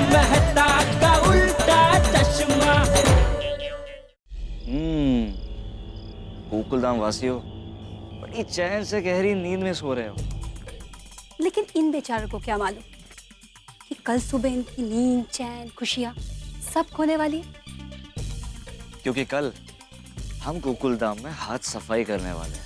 मेहता का उल्टा चश्मा। गोकुलधाम वासियों, बड़ी चैन से गहरी नींद में सो रहे हो। लेकिन इन बेचारों को क्या मालूम कि कल सुबह इनकी नींद, चैन, खुशियां सब खोने वाली है। क्योंकि कल हम गोकुलधाम में हाथ सफाई करने वाले हैं।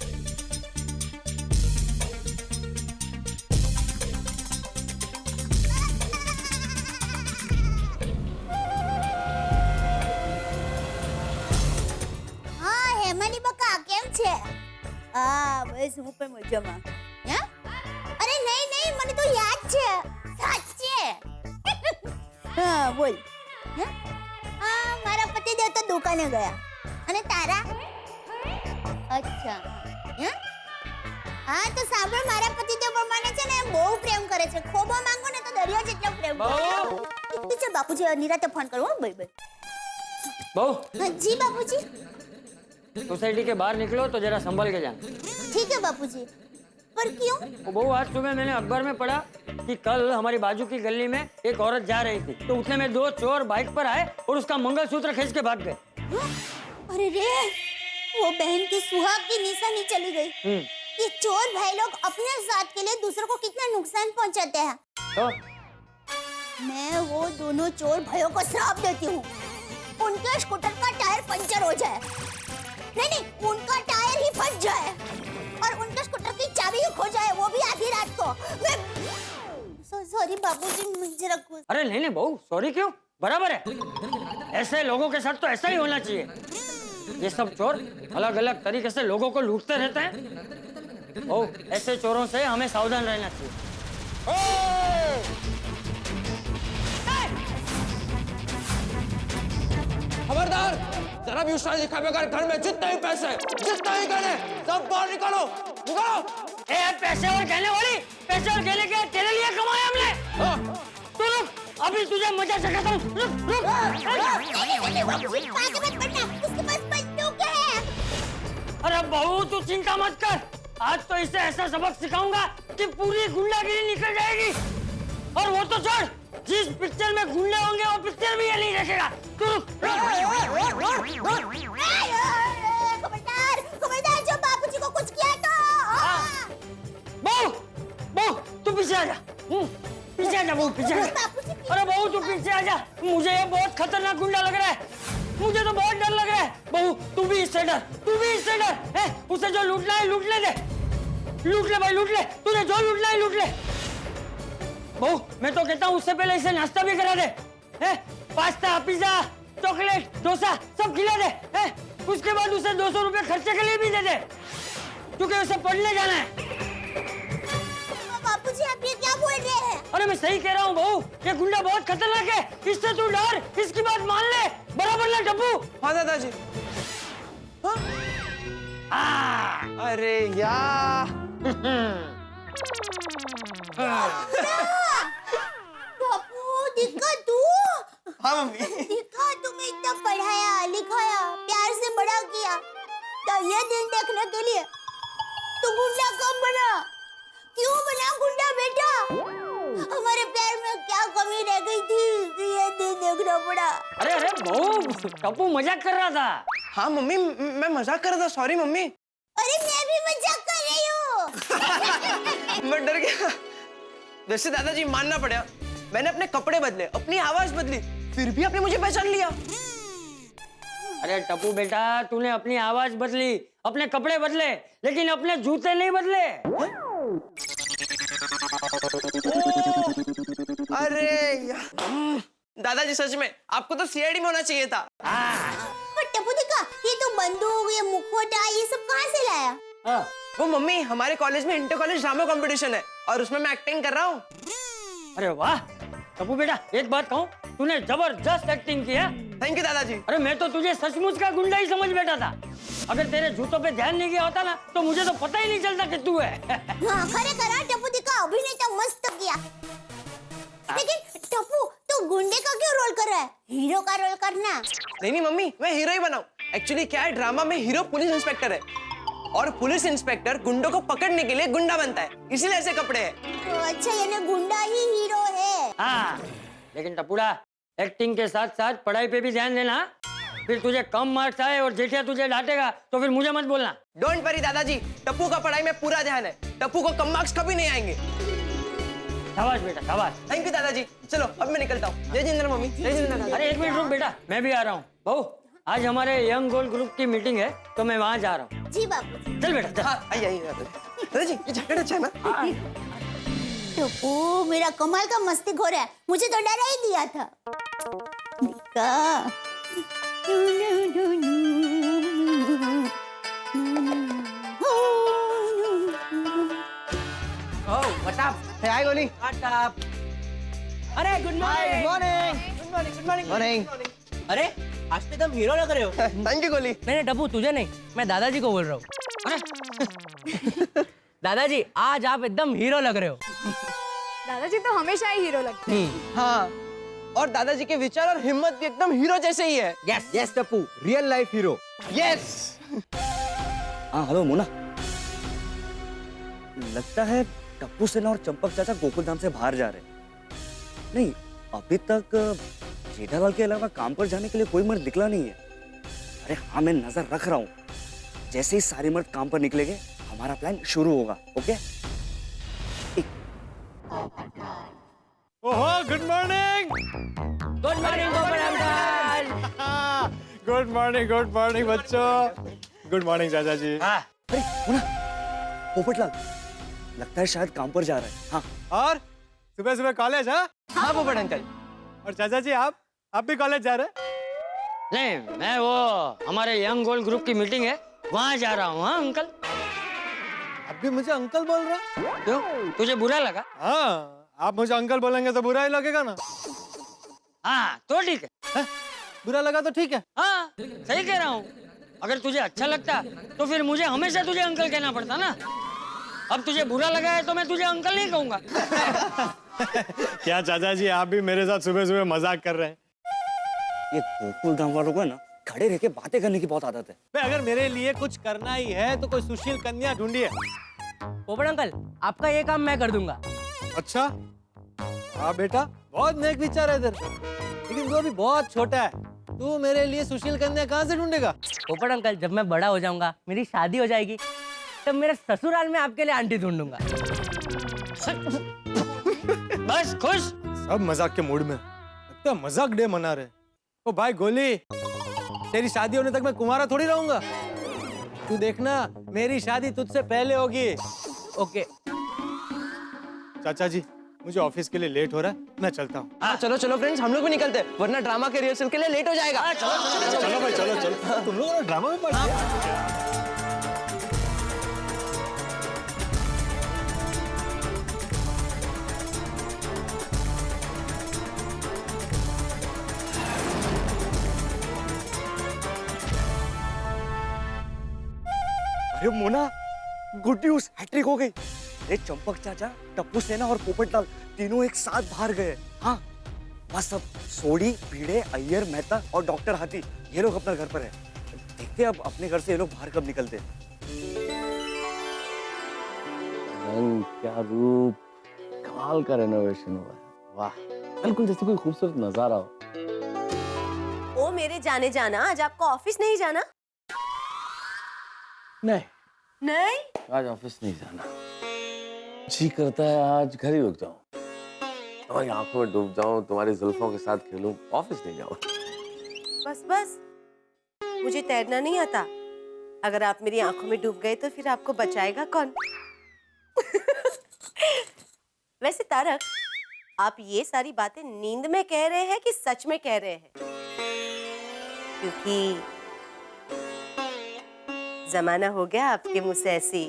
हाँ हेमाली बका केम छे? बस હું પણ મજામાં. હે? અરે નહીં નહીં મને તો યાદ છે. સાચે. હા બોલ. હે? મારા પતિદેવ તો દુકાને ગયા. અને તારા? અચ્છા. હે? હા તો સાંભળ મારા પતિદેવ પ્રમાણે છે ને બહુ પ્રેમ કરે છે. ખોબો માંગો ને તો દરિયા જેટલો પ્રેમ કરે. ટીચર બાપુજી નિરાતે ફોન કરો ભાઈ ભાઈ. बहू जी बाबूजी. सोसाइटी के बाहर निकलो तो जरा संभल के जाना। ठीक है बाबूजी. पर क्यों? वो बहू आज सुबह मैंने अखबार में पढ़ा कि कल हमारी बाजू की गली में एक औरत जा रही थी तो उतने में दो चोर बाइक पर आए और उसका मंगलसूत्र खींच के भाग गए। अरे रे वो बहन की सुहाग की निशानी चली गई। ये चोर भाई लोग अपने साथ के लिए दूसरों को कितना नुकसान पहुंचाते हैं। तो मैं वो दोनों चोर भाइयों को श्राप देती हूँ उनके स्कूटर का टायर पंचर हो जाए। नहीं उनका टायर ही फट जाए और उनके स्कूटर की चाबी खो जाए वो भी आधी रात को। मैं सॉरी बाबूजी मुझे रखो। अरे नहीं बहू सॉरी क्यों, बराबर है। ऐसे लोगों के साथ तो ऐसा ही होना चाहिए। ये सब चोर अलग अलग तरीके से लोगों को लूटते रहते हैं। बहू ऐसे चोरों से हमें सावधान रहना चाहिए। खबरदार, जरा भी उछाल दिखा बगैर घर में जितने ही पैसे, जितने ही गहने, सब बाहर निकालो, निकालो। ए पैसे और गहने वाली, पैसे और गहने के तेरे लिए कमाए हमने। तू रुक, अभी तुझे मजा चखाता हूँ। रुक। आगे मत बढ़ना, उसके पास बंदूक है। अरे बहू तू चिंता मत कर, आज तो इसे ऐसा सबक सिखाऊंगा कि पूरी गुंडागिरी निकल जाएगी। और वो तो छोड़, जिस पिक्चर में गुंडे होंगे वो पिक्चर भी ये नहीं देखेगा। तू रुक। खबरदार जो बाबूजी को कुछ किया तो। बहू तू पीछे आ जा। पीछे आ जा बहू, पीछे आ जा। अरे बहू तू पीछे आ जा, मुझे ये बहुत खतरनाक गुंडा लग रहा है। मुझे तो बहुत डर लग रहा है। बहू तू भी इससे डर, तू भी इससे डर। उसे जो लूटना है लूट ले दे, लूट ले भाई, लूट ले। तुझे जो लूटना है लूट ले। बहू मैं तो कहता हूँ उससे पहले इसे नाश्ता भी करा दे। पास्ता, पिज्जा, चॉकलेट, डोसा सब खिला दे। उसके बाद उसे 200 रुपए खर्चे के लिए भी दे दे, क्योंकि उसे पढ़ने जाना है। बापूजी आप ये क्या बोल रहे हैं? अरे मैं सही कह रहा हूँ बहू, ये गुंडा बहुत खतरनाक है। इससे तू डर, इसकी बात मान ले, बराबर ना डब्बू। हाँ दादाजी। अरे यार। बापू दिखा तू। हाँ मम्मी। दिखा तुम्हें इतना पढ़ाया लिखाया प्यार से बड़ा किया तो ये दिन देखने के लिए तू गुंडा कब बना? क्यों बना गुंडा बेटा? हमारे प्यार में क्या कमी रह गई थी कि ये दिन देखना पड़ा? अरे बहू टप्पू मजाक कर रहा था। हाँ मम्मी मैं मजाक कर रहा था, सॉरी मम्मी। अरे मैं भी मजाक कर रही हूँ। मैं डर गया। वैसे दादाजी मानना पड़ा, मैंने अपने कपड़े बदले, अपनी आवाज बदली, फिर भी आपने मुझे पहचान लिया। अरे टप्पू बेटा तूने अपनी आवाज बदली, अपने कपड़े बदले, लेकिन अपने जूते नहीं बदले। अरे यार दादाजी सच में आपको तो सीआईडी में होना चाहिए था। टप्पू दिखा ये तो बंदूक, ये मुखौटा, ये सब कहाँ से लाया? वो मम्मी हमारे कॉलेज में इंटर कॉलेज ड्रामा कंपटीशन है और उसमें मैं एक्टिंग कर रहा हूँ। अरे वाह टप्पू बेटा, एक बात कहूँ, तूने जबरदस्त एक्टिंग की है। थैंक यू दादाजी। अरे मैं तो तुझे सचमुच का गुंडा ही समझ बैठा था। अगर तेरे जूतों पे ध्यान नहीं गया होता ना तो मुझे तो पता ही नहीं चलता कि तू है। हाँ खरेखर टप्पू दिखा अभिनय तो मस्त किया। लेकिन टप्पू तू गुंडे का क्यों रोल कर रहा है? हीरो का रोल करना। नहीं मम्मी मैं हीरो ही बनाऊं। एक्चुअली क्या है, ड्रामा में हीरो पुलिस इंस्पेक्टर है और पुलिस इंस्पेक्टर गुंडों को पकड़ने के लिए गुंडा बनता है, इसीलिए ऐसे कपड़े हैं। तो अच्छा यानी गुंडा ही हीरो है। हाँ लेकिन टपुड़ा एक्टिंग के साथ साथ पढ़ाई पे भी ध्यान देना। फिर तुझे कम मार्क्स आए और जेठिया तुझे डांटेगा तो फिर मुझे मत बोलना। डोंट वरी दादाजी, टप्पू का पढ़ाई में पूरा ध्यान है। टप्पू को कम मार्क्स कभी नहीं आएंगे। शाबाश बेटा शाबाश। थैंक यू दादाजी। चलो अब मैं निकलता हूँ। जय जिंद्र मम्मी, जय जिंद्र दादा। अरे एक मिनट रुक बेटा, मैं भी आ रहा हूँ। बहू आज हमारे यंग गोल्ड ग्रुप की मीटिंग है तो मैं वहाँ जा रहा हूँ। जी बापू। चल बेटा चल। हाँ आइए दादाजी, ये जैकेट अच्छा है ना? टप्पू मेरा कमाल का मस्तीखोर है, मुझे तो डरा ही दिया था। निका। Oh, what's up? Hey, hi गोली। What up? अरे good Good morning. morning. Good morning. Morning. अरे आज तो एकदम हीरो लग रहे हो। Thank you गोली। नहीं टप्पू तुझे नहीं, मैं दादाजी को बोल रहा हूँ। दादाजी आज आप एकदम हीरो लग रहे हो। दादाजी तो हमेशा ही हीरो लगते हैं। हाँ, और दादाजी के विचार और हिम्मत भी एकदम हीरो जैसे ही है। Yes yes Tappu, real life hero. Yes. हाँ हेलो मोना, लगता है टप्पू सेना और चंपक चाचा गोकुल धाम से बाहर जा रहे हैं। नहीं, अभी तक जेठालाल के अलावा काम पर जाने के लिए कोई मर्द निकला नहीं है। अरे हाँ, मैं नजर रख रहा हूँ। जैसे ही सारे मर्द काम पर निकलेंगे हमारा प्लान शुरू होगा। ओके? ओहो, good morning. Good morning Gopal uncle. Good morning बच्चों। गुड मॉर्निंग चाचा जी। अरे मोना, पोपटलाल लगता है शायद काम पर जा रहा है। हाँ और सुबह सुबह कॉलेज? हाँ पोपट अंकल। और चाचा जी आप भी कॉलेज जा रहे हैं? नहीं, मैं वो हमारे यंग गोल्ड ग्रुप की मीटिंग है वहाँ जा रहा हूँ। हाँ अंकल। अब भी मुझे अंकल बोल रहा? क्यों, तुझे बुरा लगा? हाँ, आप मुझे अंकल बोलेंगे तो बुरा ही लगेगा ना। हाँ तो ठीक है। बुरा लगा तो ठीक है। हाँ सही कह रहा हूँ। अगर तुझे अच्छा लगता तो फिर मुझे हमेशा तुझे अंकल कहना पड़ता ना। अब तुझे बुरा लगा है तो मैं तुझे अंकल नहीं कहूँगा। क्या चाचा जी, आप भी मेरे साथ सुबह सुबह मजाक कर रहे हैं? ये गोकुल धाम वालों को ना खड़े रह के बातें करने की बहुत आदत है। भाई अगर मेरे लिए कुछ करना ही है तो कोई सुशील कन्या ढूंढिए। पोपट अंकल आपका ये काम मैं कर दूंगा। अच्छा, हाँ बेटा, बहुत नेक विचार है इधर, लेकिन वो अभी बहुत छोटा है। तू मेरे लिए सुशील कन्या कहाँ से ढूंढेगा? पोपट अंकल जब मैं बड़ा हो जाऊंगा, मेरी शादी हो जाएगी, तब मेरे ससुराल में आपके लिए आंटी ढूंढूंगा। बस खुश। सब मजाक के मूड में, लगता है मजाक डे मना रहे। ओ भाई गोली, तेरी शादी होने तक मैं कुंवारा थोड़ी रहूंगा। तू देखना, मेरी शादी तुझसे पहले होगी। ओके चाचा जी, मुझे ऑफिस के लिए लेट हो रहा है, मैं चलता हूँ। हाँ चलो चलो फ्रेंड्स, हम लोग भी निकलते हैं, वरना ड्रामा के रिहर्सल के लिए लेट हो जाएगा। चलो भाई चलो। तुम लोगों ने ड्रामा में पार्ट लिया? अरे मोना, गुड न्यूज, हैट्रिक हो गई। अरे चंपक चाचा, टप्पू सेना और पोपटलाल तीनों एक साथ बाहर गए। हाँ बस अब सोडी, भीड़े, अय्यर, मेहता और डॉक्टर हाथी ये लोग अपना घर पर है। देखते अब अपने घर से ये लोग बाहर कब निकलते हैं। रंग, क्या रूप, कमाल का रेनोवेशन हुआ है। वाह, बिल्कुल जैसे कोई खूबसूरत नजारा हो। ओ मेरे जाने जाना, आज आपको ऑफिस नहीं जाना? नहीं, नहीं? आज ऑफिस नहीं जाना। जी करता है आज घर ही रुक जाऊं, तुम्हारी आंखों में डूब जाऊं, तुम्हारी जुल्फों के साथ खेलूं, ऑफिस नहीं जाऊं। बस बस, मुझे तैरना नहीं आता। अगर आप मेरी आंखों में डूब गए तो फिर आपको बचाएगा कौन? वैसे तारक, आप ये सारी बातें नींद में कह रहे हैं कि सच में कह रहे हैं? क्योंकि जमाना हो गया आपके मुंह से ऐसी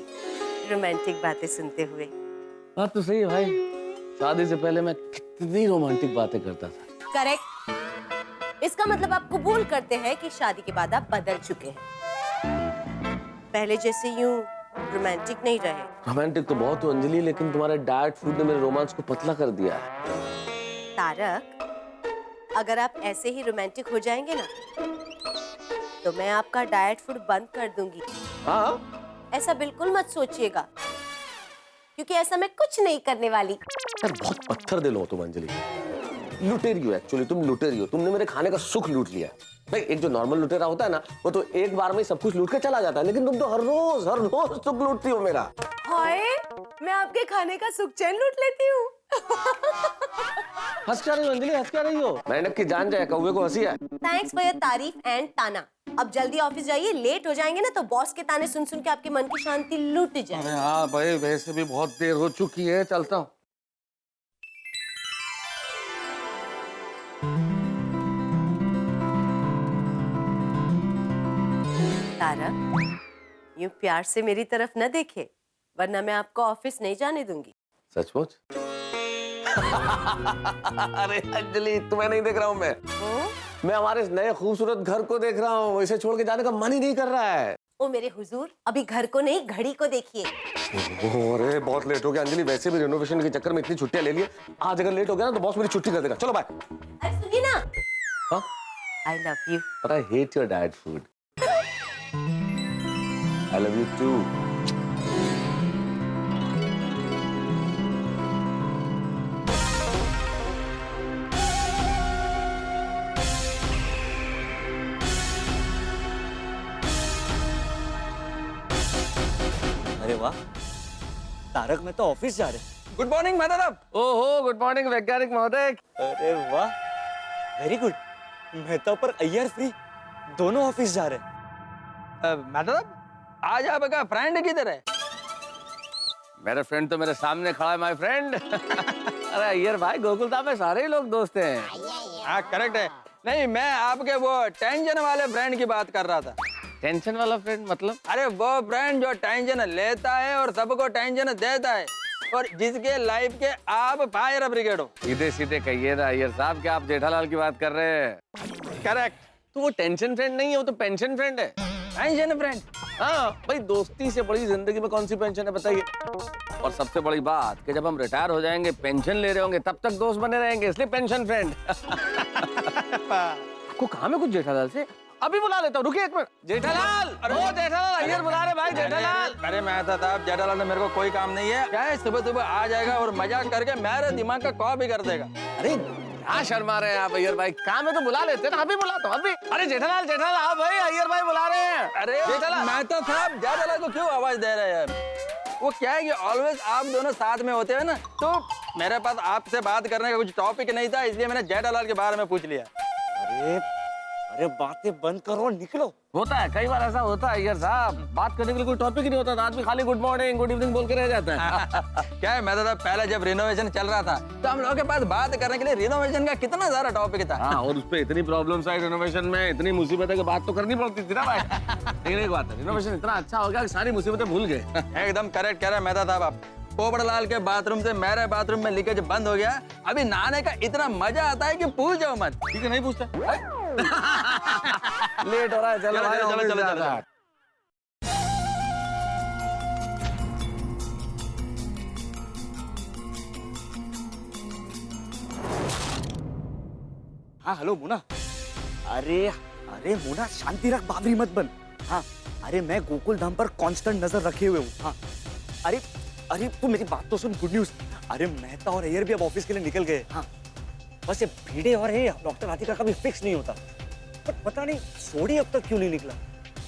रोमांटिक बातें सुनते हुए। बात तो सही है भाई, शादी से पहले मैं कितनी रोमांटिक बातें करता था। करेक्ट। इसका मतलब आप कबूल करते हैं कि शादी के बाद आप बदल चुके हैं, पहले जैसे यूं रोमांटिक नहीं रहे। रोमांटिक तो बहुत हो अंजलि, लेकिन तुम्हारे डाइट फूड ने मेरे रोमांस को पतला कर दिया है। तारक, अगर आप ऐसे ही रोमांटिक हो जाएंगे ना तो मैं आपका डाइट फूड बंद कर दूंगी। हाँ, ऐसा बिल्कुल मत सोचिएगा, क्योंकि ऐसा मैं कुछ नहीं करने वाली। यार बहुत पत्थर दिल हो तुम अंजलि। लुटेरी हो एक्चुअली, तुम लुटेरी हो। तुमने मेरे खाने का सुख लूट लिया। भाई एक जो नॉर्मल लुटेरा होता है ना, वो तो एक बार में ही सब कुछ लूट के चला जाता है, लेकिन तुम तो हर रोज सुख लूटती हो मेरा। हाय, मैं आपके खाने का सुख चैन लूट लेती हूँ। हंस क्या रही हो अंजलि, हंस क्या रही हो? मेंढक की जान जाए, कौवे को हंसी है। थैंक्स फॉर योर तारीफ एंड ताना। अब जल्दी ऑफिस जाइए, लेट हो जाएंगे ना तो बॉस के ताने सुन सुन के आपके मन की शांति लूट जाए। अरे हाँ भाई, वैसे भी बहुत देर हो चुकी है, चलता हूँ। तारक, यूं प्यार से मेरी तरफ न देखे, वरना मैं आपको ऑफिस नहीं जाने दूंगी। सचमुच? अरे अंजलि, तुम्हें नहीं देख रहा हूँ मैं हमारे इस नए खूबसूरत घर को देख रहा हूँ। इसे छोड़ के जाने का मन ही नहीं कर रहा है। ओ मेरे हुजूर, अभी घर को नहीं घड़ी को देखिए। अरे बहुत लेट हो गया अंजलि, वैसे भी रेनोवेशन के चक्कर में इतनी छुट्टियां ले ली। आज अगर लेट हो गया ना तो बॉस मेरी छुट्टी कर देगा। चलो बाय। अरे सुनिए ना, हाँ? I love you। But I hate your dad food। I love you too। अरे वाह, तारक मैं तो ऑफिस जा रहे। गुड मॉर्निंग मेहता साहब। ओहो, गुड मॉर्निंग वैज्ञानिक महोदय। अरे वाह, वेरी गुड। मेहता पर अय्यर फ्री, दोनों ऑफिस जा रहे। मेहता साहब, आज आपका फ्रेंड किधर है? मेरा फ्रेंड तो मेरे सामने खड़ा है, माय फ्रेंड। अरे अय्यर भाई, गोकुलधाम में सारे ही लोग दोस्त हैं। हाँ करेक्ट है। नहीं, मैं आपके वो टेंशन वाले फ्रेंड की बात कर रहा था। टेंशन वाला फ्रेंड मतलब? अरे वो फ्रेंड जो टेंशन लेता है और सबको टेंशन देता है, और जिसके लाइफ के आप फायर ब्रिगेड हो। सीधे सीधे कहिए ना अय्यर साहब, क्या आप जेठालाल की बात कर रहे हैं? करेक्ट। तो वो टेंशन फ्रेंड नहीं है, वो तो पेंशन फ्रेंड है। Tension friend? हाँ भाई, दोस्ती से बड़ी जिंदगी में कौन सी पेंशन है बताइए। और सबसे बड़ी बात कि जब हम रिटायर हो जाएंगे, पेंशन ले रहे होंगे, तब तक दोस्त बने रहेंगे, इसलिए पेंशन फ्रेंड। आपको काम है कुछ जेठालाल से? अभी बुला लेता हूँ, रुकिए एक मिनट। जेठालाल, अरे ओ जेठालाल, अय्यर बुला रहे भाई, जेठालाल। अरे मेहता साहब, जेठालाल ने मेरे को कोई काम नहीं है। क्या है, सुबह सुबह आ जाएगा और मजाक करके मेरे दिमाग का कॉपी कर देगा। अरे क्या शर्मा रहे हैं आप अय्यर भाई, काम है तो बुला लेते ना। अभी बुलाता हूँ, अभी। अरे जेठालाल, जेठालाल हाँ भाई, अय्यर भाई बुला रहे हैं। अरे जेठालाल, मेहता साहब, जेठालाल को क्यों आवाज दे रहे हैं? वो क्या है कि ऑलवेज आप दोनों साथ में होते हैं ना, तो मेरे पास आपसे बात करने का कुछ टॉपिक नहीं था, इसलिए मैंने जेठालाल के बारे में पूछ लिया। अरे बातें बंद करो, निकलो। होता है, कई बार ऐसा होता है अय्यर साहब, बात करने के लिए कोई टॉपिक ही नहीं होता, आदमी खाली गुड मॉर्निंग गुड इवनिंग बोल के रह जाता है। क्या है मेहता साहब, पहले जब रिनोवेशन चल रहा था तो हम लोगों के पास बात करने के लिए रिनोवेशन का कितना सारा टॉपिक था। हाँ, और उसपे इतनी प्रॉब्लम्स आई रिनोवेशन में, इतनी मुसीबतें की बात तो करनी पड़ती थी ना भाई। लेकिन एक बात है, रिनोवेशन इतना अच्छा हो गया कि सारी मुसीबतें भूल गए। एकदम करेक्ट कह रहे हैं मेहता साहब आप। पोपड़लाल के बाथरूम से मेरे बाथरूम में लीकेज बंद हो गया। अभी नहाने का इतना मजा आता है कि पूछ जाओ मत। ठीक है, नहीं पूछता। लेट हो रहा है, चलो भाई, चलो, चलो, चलो, चलो। हाँ हेलो मोना। अरे अरे मोना, शांति रख, बाबरी मत बन। हाँ अरे मैं गोकुल धाम पर कांस्टेंट नजर रखे हुए हूँ। हाँ अरे अरे तू मेरी बात तो सुन, गुड न्यूज। अरे मेहता और अय्यर भी अब ऑफिस के लिए निकल गए। हाँ बस ये भिड़े और ये डॉक्टर राधिका का भी फिक्स नहीं होता, पर पता नहीं सोडी अब तक क्यों नहीं निकला।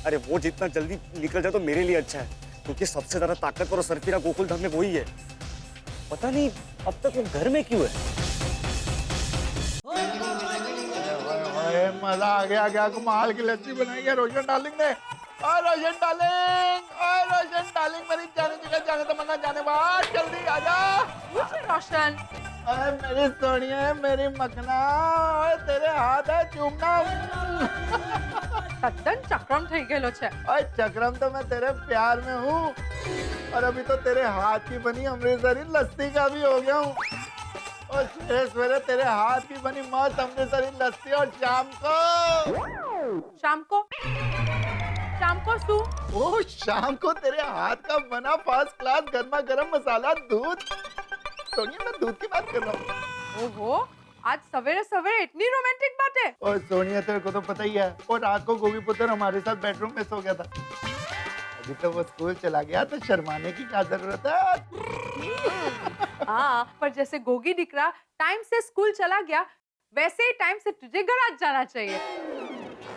अरे वो जितना जल्दी निकल जाए तो मेरे लिए अच्छा है, क्योंकि सबसे ज्यादा ताकतवर और सरफिरा गोकुल धाम में वही है। पता नहीं अब तक वो घर में क्यों है। मजा आ गया, क्या कमाल की लस्सी बनाई है रोशन डार्लिंग ने। और रोशन डार्लिंग, और रोशन डार्लिंग, मेरी जाने जगह जाने तमन्ना जाने बाद, जल्दी आजा। रोशन, अरे मेरी सोनिया, मेरी मखना, और तेरे हाथ है चूमना। તદ્દન ચક્રમ થઈ ગયેલો છે। और चक्रम तो मैं तेरे प्यार में हूँ, और अभी तो तेरे हाथ की बनी अमृतसरी लस्सी का भी हो गया हूँ। और सवेरे सवेरे तेरे हाथ की बनी मस्त अमृतसरी लस्सी, और शाम को शू? ओ शाम को तेरे हाथ का बना फर्स्ट क्लास गर्मा गर्म मसाला दूध। सोनिया, मैं दूध की बात कर रहा हूँ। ओहो, आज सवेरे सवेरे इतनी रोमांटिक बातें। और सोनिया, तेरे को तो पता ही है, और रात को गोभी पुत्र हमारे साथ बेडरूम में सो गया था। अभी तो वो स्कूल चला गया, तो शर्माने की क्या जरूरत है। हाँ, पर जैसे गोगी दिकरा टाइम से स्कूल चला गया, वैसे ही टाइम से तुझे घर आ जाना चाहिए।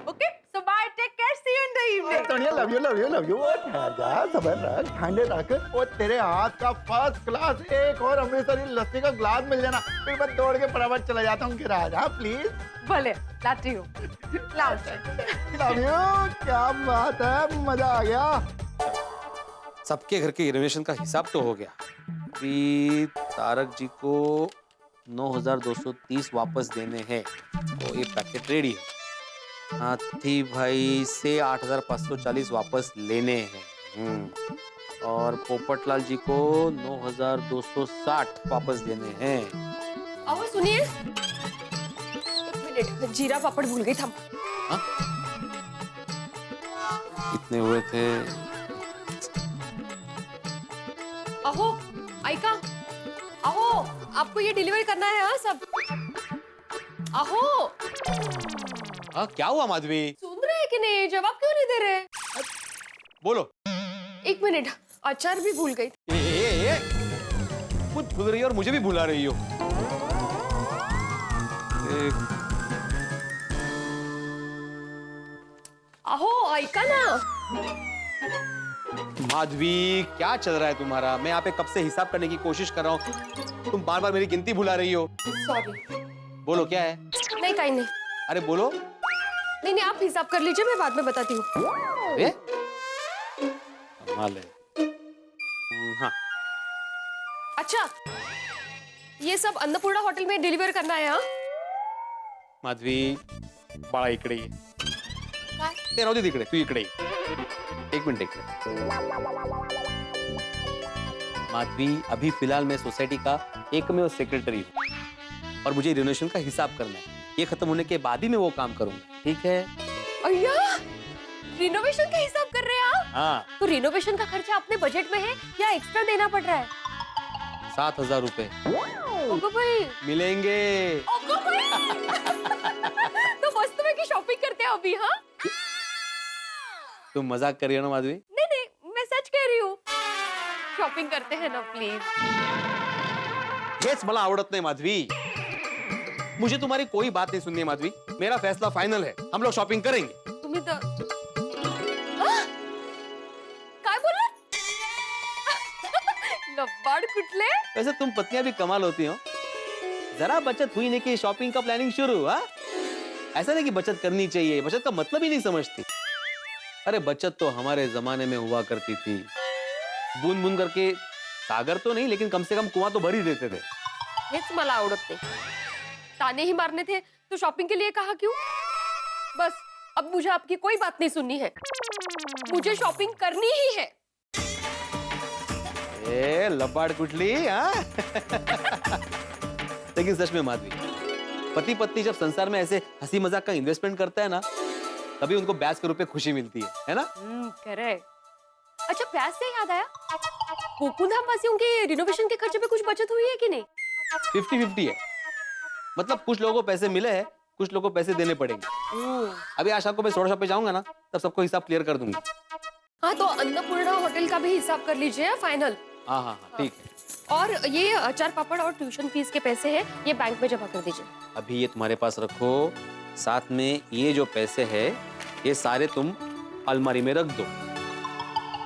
Okay, so bye, take care, see you in the evening. Sonia love you love you love you. ओ ठहर सबर रख, ठंडे रख। वो तेरे हाथ का फर्स्ट क्लास एक और अमृतसरी लस्सी का ग्लास मिल जाना, फिर मैं दौड़ के फटाफट चला जाता हूँ कि राजा प्लीज। भले, लाती हूँ। लाओ। Love you. क्या बात है, मजा आ गया। सबके घर के रिनोवेशन का हिसाब तो हो गया। अभी तारक जी को 9,230 वापस देने हैं, तो ये पैकेट रेडी है। हाथी भाई से 8,540 वापस लेने हैं। और पोपटलाल जी को 9,260 वापस देने हैं। और सुनिए, एक मिनट, जीरा पापड़ भूल गई था। कितने हुए थे? अहो आइका, अहो आपको ये डिलीवर करना है। हाँ सब। अहो हाँ, क्या हुआ माधवी? सुन रहे हैं कि नहीं? जवाब क्यों नहीं दे रहे? बोलो। एक मिनट, अचार भी भूल गई। खुद भूल रही हो और मुझे भी भुला रही हो। अहो आइका ना। माधवी, क्या चल रहा है तुम्हारा? मैं यहाँ पे कब से हिसाब करने की कोशिश कर रहा हूँ, तुम बार बार मेरी गिनती भुला रही हो। सॉरी। बोलो क्या है? नहीं कहीं नहीं। अरे बोलो। नहीं नहीं, आप हिसाब कर लीजिए, मैं बाद में बताती हूँ। कमाल है। हाँ। अच्छा, ये सब अन्नपूर्णा होटल में डिलीवर करना है। हाँ माधवी, बाळा इकडे ये। ते राहू दे तिकडे, तू इकडे ये। एक मिनट इकडे। माधवी, अभी फिलहाल मैं सोसाइटी का एकमेव सेक्रेटरी हूँ और मुझे रिनोवेशन का हिसाब करना है। ये खत्म होने के बाद ही मैं वो काम करूंगा, ठीक है? अय्या, रिनोवेशन का हिसाब कर रहे हैं आप? हाँ। तो रिनोवेशन का खर्चा अपने बजट में है या एक्स्ट्रा देना पड़ रहा है? 7,000 रुपए ओगो भाई मिलेंगे। ओगो भाई तो वस्तु में की शॉपिंग करते हैं अभी। हाँ, तुम मजाक कर रही हो ना माधवी? नहीं नहीं, मैं सच कह रही हूँ। शॉपिंग करते हैं ना प्लीज। हेच मला आवडत नाही माधवी। मुझे तुम्हारी कोई बात नहीं सुननी है माधवी। मेरा फैसला फाइनल है, हम लोग शॉपिंग करेंगे। तुम्ही तर काय बोलला? लबाड कुठले? वैसे तुम पत्नियां भी कमाल होती हो। जरा बचत हुई नहीं कि शॉपिंग का प्लानिंग शुरू। हाँ, ऐसा नहीं कि बचत करनी चाहिए, बचत का मतलब ही नहीं समझती। अरे बचत तो हमारे जमाने में हुआ करती थी। बूंद बूंद करके, सागर तो नहीं लेकिन कम से कम कुआं तो भर ही देते थे। हेच मला आवडत नाही। ताने ही मारने थे तो शॉपिंग के लिए कहा क्यों? बस अब मुझे आपकी कोई बात नहीं सुननी है, मुझे शॉपिंग करनी ही है। ए लबाड़ कुटली। हाँ लेकिन सच में माधवी, पति पत्नी जब संसार में ऐसे हंसी मजाक का इन्वेस्टमेंट करता है ना, तभी उनको ब्याज के रूप में खुशी मिलती है ना? करेक्ट। अच्छा, ब्याज से याद आया, गोकुलधाम वासियों के रिनोवेशन के खर्चे पे कुछ बचत हुई है कि नहीं? 50-50 है। मतलब कुछ लोगों को पैसे मिले हैं, कुछ लोगों को पैसे देने पड़ेंगे। अभी आज शाम को मैं सोडा शॉप पे जाऊंगा ना, तब सबको हिसाब क्लियर कर दूंगा। हाँ, तो अन्नपूर्णा होटल का भी हिसाब कर लीजिए फाइनल। हाँ हाँ हाँ, ठीक है। और ये अचार पापड़ और ट्यूशन फीस के पैसे हैं, ये बैंक में जमा कर दीजिए। अभी ये तुम्हारे पास रखो, साथ में ये जो पैसे है ये सारे तुम अलमारी में रख दो।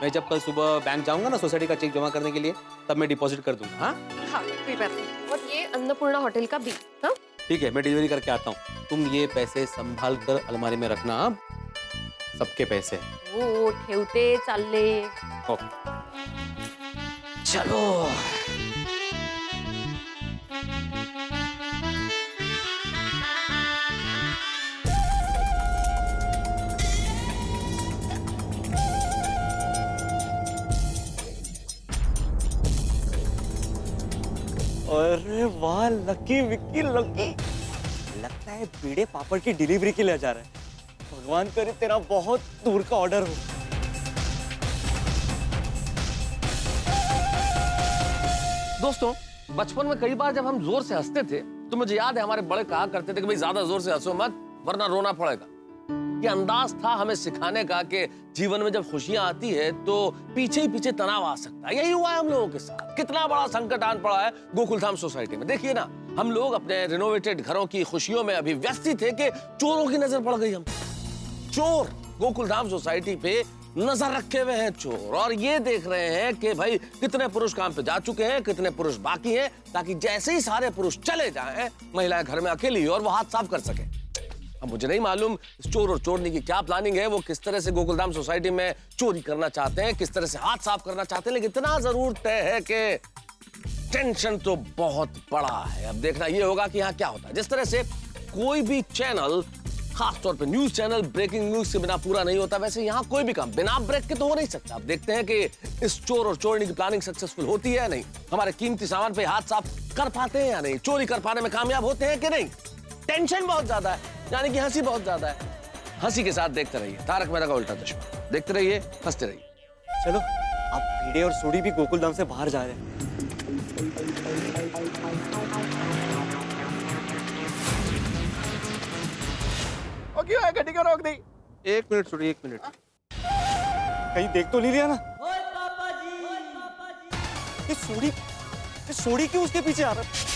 मैं जब कल सुबह बैंक जाऊंगा ना सोसाइटी का चेक जमा करने के लिए, तब मैं डिपॉजिट कर दूंगा। हाँ हाँ, कोई बात नहीं। और ये अन्नपूर्णा होटल का बिल। हाँ ठीक है, मैं डिलीवरी करके आता हूँ। तुम ये पैसे संभाल कर अलमारी में रखना। हाँ, सबके पैसे। ओ ठेवते चालले। ओके चलो। अरे वाह, लकी विक्की लकी। लगता है बीड़े पापड़ की डिलीवरी के लिए जा रहा है। भगवान करे तेरा बहुत दूर का ऑर्डर हो। दोस्तों, बचपन में कई बार जब हम जोर से हंसते थे तो मुझे याद है हमारे बड़े कहा करते थे कि भाई ज्यादा जोर से हंसो मत वरना रोना पड़ेगा। ये अंदाज था हमें सिखाने का कि जीवन में जब खुशियां आती है तो पीछे ही पीछे तनाव आ सकता है। यही हुआ है हम लोगों के साथ। कितना बड़ा संकट आन पड़ा है गोकुलधाम सोसाइटी में। देखिए ना, हम लोग अपने रिनोवेटेड घरों की खुशियों में अभी व्यस्त थे कि चोरों की नजर पड़ गई हम। चोर गोकुलधाम सोसाइटी पे नजर रखे हुए हैं चोर, और ये देख रहे हैं कि भाई कितने पुरुष काम पे जा चुके हैं, कितने पुरुष बाकी हैं, ताकि जैसे ही सारे पुरुष चले जाएं, महिलाएं घर में अकेली और वो हाथ साफ कर सके। अब मुझे नहीं मालूम चोर और चोरनी की क्या प्लानिंग है, वो किस तरह से गोकुलधाम सोसाइटी में चोरी करना चाहते हैं, किस तरह से हाथ साफ करना चाहते हैं, लेकिन इतना जरूर तय है कि टेंशन तो बहुत बड़ा है। अब देखना ये होगा कि यहाँ क्या होता है। जिस तरह से कोई भी चैनल, खासतौर पे न्यूज चैनल, ब्रेकिंग न्यूज के बिना पूरा नहीं होता, वैसे यहाँ कोई भी काम बिना ब्रेक के तो हो नहीं सकता। अब देखते हैं कि इस चोर और चोरनी की प्लानिंग सक्सेसफुल होती है या नहीं, हमारे कीमती सामान पे हाथ साफ कर पाते हैं या नहीं, चोरी कर पाने में कामयाब होते हैं कि नहीं। टेंशन बहुत ज्यादा है, यानी कि हंसी बहुत ज्यादा है। हंसी के साथ देखते रहिए तारक मेहता का उल्टा चश्मा, देखते रहिए, हंसते रहिए। चलो, अब भिड़े और सूड़ी भी गोकुलधाम से बाहर जा रहे हैं। ओ क्यों है, गड्डी क्यों रोक दी? 1 मिनट छोड़िए, 1 मिनट। कहीं देख तो नहीं लिया ना? ये सूड़ी क्यों उसके पीछे आ रहा है?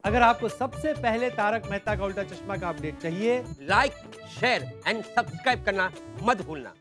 अगर आपको सबसे पहले तारक मेहता का उल्टा चश्मा का अपडेट चाहिए, लाइक, शेयर एंड सब्सक्राइब करना मत भूलना।